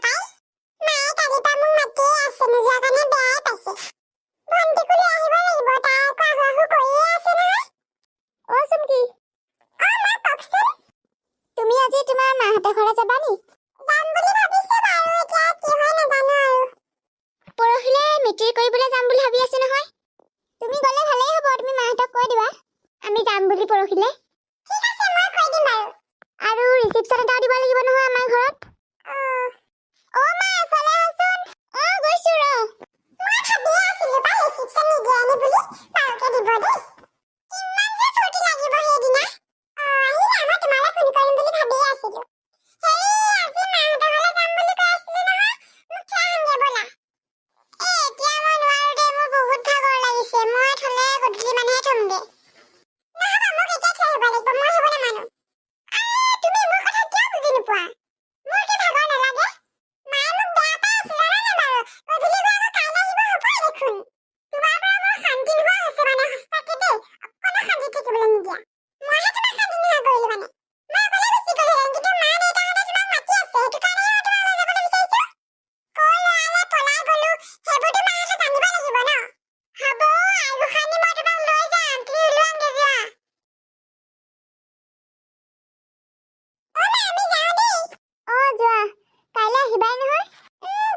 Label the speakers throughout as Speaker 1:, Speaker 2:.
Speaker 1: পাই মায়ে কালি পা মোক মাতিয়ে আছে নোযোৱা কাৰণে বেয়াই পাইছে ভণ্টি কুলি আহিব লাগিব তাই আকৌ আহু কৰিয়ে আছে নহয় অ চুমকি অ মা কওকচোন তুমি আজি তোমাৰ মাহঁতৰ ঘৰত যাবা নি যাম বুলি ভাবিছো বাৰু এতিয়া কি হয় নাজানো আৰু পৰহিলে মিটিৰ কৰিবলৈ যাম বুলি ভাবি আছো নহয় তুমি গ'লে ভালেই হ'ব তুমি মাহঁতক কৈ দিবা আমি যাম বুলি পৰহিলে ঠিক আছে মই কৈ দিম বাৰু আৰু ৰিসিপশন এটাও দিব লাগিব নহয় আমাৰ ঘৰত অ মা এফালে আহচোন গৈছো ৰ মই ভাবিয়ে আছিলো বা ৰিসিপশন নিদিয়ে নে বুলি ভালকে দিব দেই ইমান যে ফূৰ্তি লাগিব সেইদিনা আহিলা মই তোমালৈ ফোন কৰিম বুলি ভাবিয়ে আছিলো হেৰি আজি মাহঁতৰ ঘৰলৈ যাম বুলি কৈ আছিলো নহয় মোক থৈ আহোঁগে ব'লা এতিয়া মই নোৱাৰো দে মোৰ বহুত ভাগৰ লাগিছে মই থলে গধূলি মানেহে থমগে নহ'ব মোক এতিয়া থৈ আহিব লাগিব মই আহিব নামানো তুমি মোৰ কথা কিয় বুজি নোপোৱা মোৰ কি ভাগৰ নালাগে মায়ে মোক বেয়া পাই আছে জানানে বাৰু গধূলি গৈ আকৌ কাইলৈ আহিব হ'বই দেখোন তোমাৰ পৰা মোৰ শান্তি নোহোৱা হৈছে মানে সঁচাকে দেই অকণো শান্তি থাকিবলৈ নিদিয়া মইহে তোমাক শান্তি নোহোৱা কৰিলো মানে মই অকলে গুচি গ'লোহেঁতেন কিন্তু মা দেউতাহঁতে তোমাক মাতি আছে সেইটো কাৰণেহে মই তোমালৈ যাবলৈ বিচাৰিছো কৈ ল'ৰালে পলাই গ'লো সেইবোৰতো মাহঁতে জানিব লাগিব ন হ'ব আইগোসানী মই তোমাক লৈ যাম তুমি ওলোৱাংগে যোৱা আমি যাওঁ দেই যোৱা কাইলৈ আহিবাই নহয়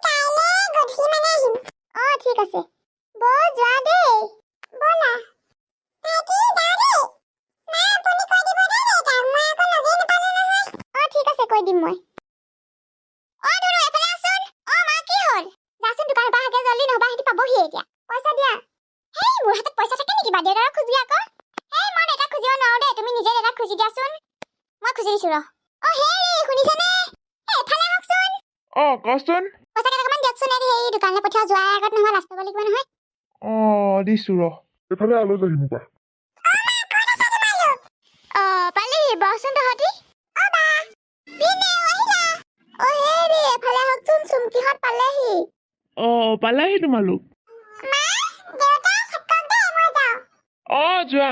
Speaker 1: কাইলৈ গধূলি মানে আহিম ঠিক আছে বৌ যোৱা দেই ব'লা ভাইটি যাওঁ দেই মা আপুনি কৈ দিব দেই দেউতাক মই আকৌ লগেই নাপালো নহয় ঠিক আছে কৈ দিম মই ধুনু এফালে আছোন মা কি হ'ল যাচোন দোকানৰ পৰা আগে জল্দি নহবা সিহঁতি পাবহি এতিয়া পইচা দিয়া হেই মোৰ হাতত পইচা থাকে নেকি বা দেউতাক খুজি আকৌ হেই মই দেউতাক খুজিব নোৱাৰো দেই তুমি নিজে দেউতাক খুজি দিয়াচোন মই খুজি দিছো ৰ হেৰি শুনিছেনে এফালে আহকচোন
Speaker 2: কচোন
Speaker 1: পইচা কেইটামান দিয়কচোন সেই দোকানলৈ পঠিওৱা যোৱাৰ আগত নহয় লাজ পাব লাগিব নহয়
Speaker 2: দিছো ৰ এফালে আলৈ যাহি মোক
Speaker 1: পালিহি বহচোন তহঁতি বা বিনে আহিলা হেৰি এফালে আহকচোন চুমকিহঁত পালেহি
Speaker 2: পালাহি তোমালোক
Speaker 1: মা দেউতা থাকক দেই মই যাওঁ
Speaker 2: যোৱা